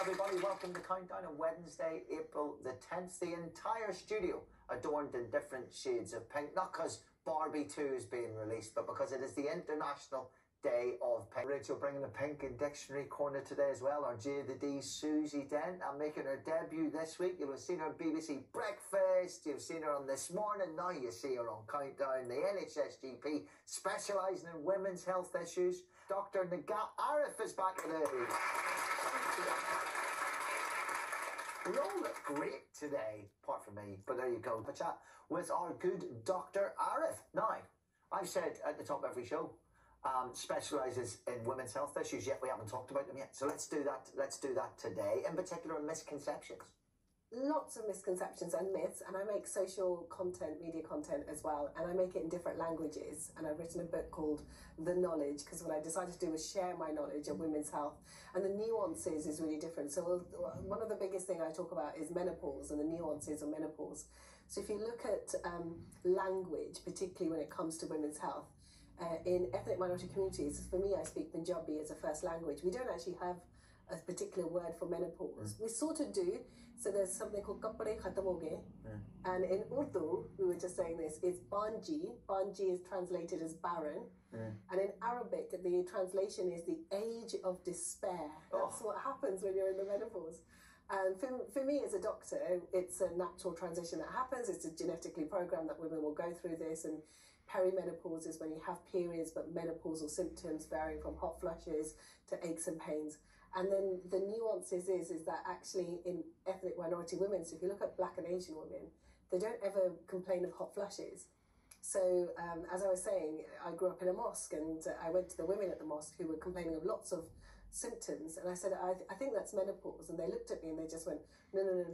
everybody, welcome to Countdown on Wednesday, April the 10th. The entire studio adorned in different shades of pink, not because Barbie 2 is being released, but because it is the International Day of Pink. Rachel bringing the Pink in Dictionary Corner today as well. Our J the D, Susie Dent, making her debut this week. You'll have seen her on BBC Breakfast, you've seen her on This Morning, now you see her on Countdown. The NHS GP specialising in women's health issues. Dr. Nagat Arif is back today. We all look great today, apart from me, but there you go. A chat with our good Dr. Arif. Now, I've said at the top of every show, specialises in women's health issues, yet we haven't talked about them yet. So let's do that. Let's do that today. In particular, misconceptions. Lots of misconceptions and myths, and I make social content, media content as well, and I make it in different languages. And I've written a book called The Knowledge, because what I decided to do was share my knowledge of women's health, and the nuances is really different. So one of the biggest things I talk about is menopause and the nuances of menopause. So if you look at language, particularly when it comes to women's health, in ethnic minority communities, for me, I speak Punjabi as a first language. We don't actually have a particular word for menopause. We sort of do. So there's something called kapde khatam ho gaye. And in Urdu, we were just saying this, it's banji. Banji is translated as barren. And in Arabic, the translation is the age of despair. That's what happens when you're in the menopause. And for me as a doctor, it's a natural transition that happens. It's a genetically programmed that women will go through this. And perimenopause is when you have periods, but menopausal symptoms varying from hot flushes to aches and pains. And then the nuances is that actually in ethnic minority women, so if you look at Black and Asian women, they don't ever complain of hot flushes. So as I was saying, I grew up in a mosque, and I went to the women at the mosque who were complaining of lots of symptoms. And I said, I think that's menopause. And they looked at me and they just went, no.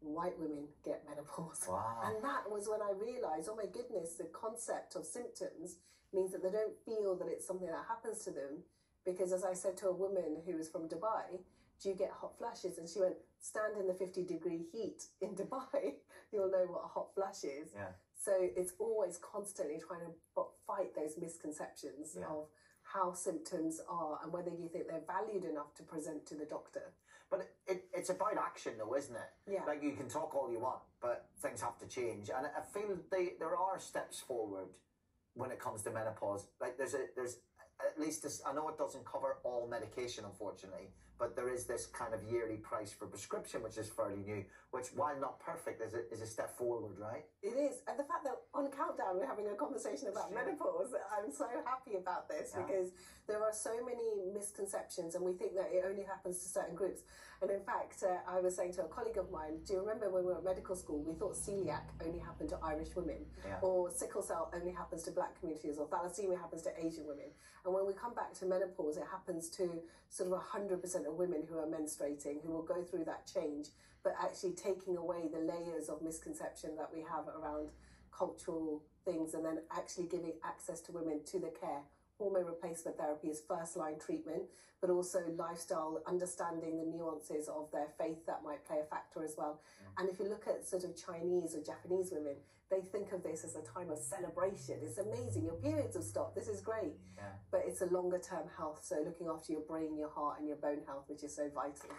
White women get menopause. Wow. And that was when I realised, oh my goodness, the concept of symptoms means that they don't feel that it's something that happens to them. Because as I said to a woman who was from Dubai, do you get hot flashes? And she went, stand in the 50-degree heat in Dubai, you'll know what a hot flash is. Yeah. So it's always constantly trying to fight those misconceptions of how symptoms are and whether you think they're valued enough to present to the doctor. But it's about action though, isn't it? Yeah. Like you can talk all you want, but things have to change. And I feel there are steps forward when it comes to menopause. Like there's at least this, I know it doesn't cover all medication, unfortunately, but there is this kind of yearly price for prescription, which is fairly new, which, while not perfect, is a step forward, right? It is. And the fact that on Countdown we're having a conversation about menopause, I'm so happy about this because there are so many misconceptions and we think that it only happens to certain groups. And in fact, I was saying to a colleague of mine, do you remember when we were at medical school, we thought celiac only happened to Irish women, or sickle cell only happens to Black communities, or thalassemia happens to Asian women. And when we come back to menopause, it happens to sort of 100% of women who are menstruating, who will go through that change, but actually taking away the layers of misconception that we have around cultural things and then actually giving access to women to the care. Hormone replacement therapy is first-line treatment, but also lifestyle, understanding the nuances of their faith that might play a factor as well. And if you look at sort of Chinese or Japanese women, they think of this as a time of celebration. It's amazing. Your periods have stopped. This is great. But it's a longer-term health, so looking after your brain, your heart, and your bone health, which is so vital.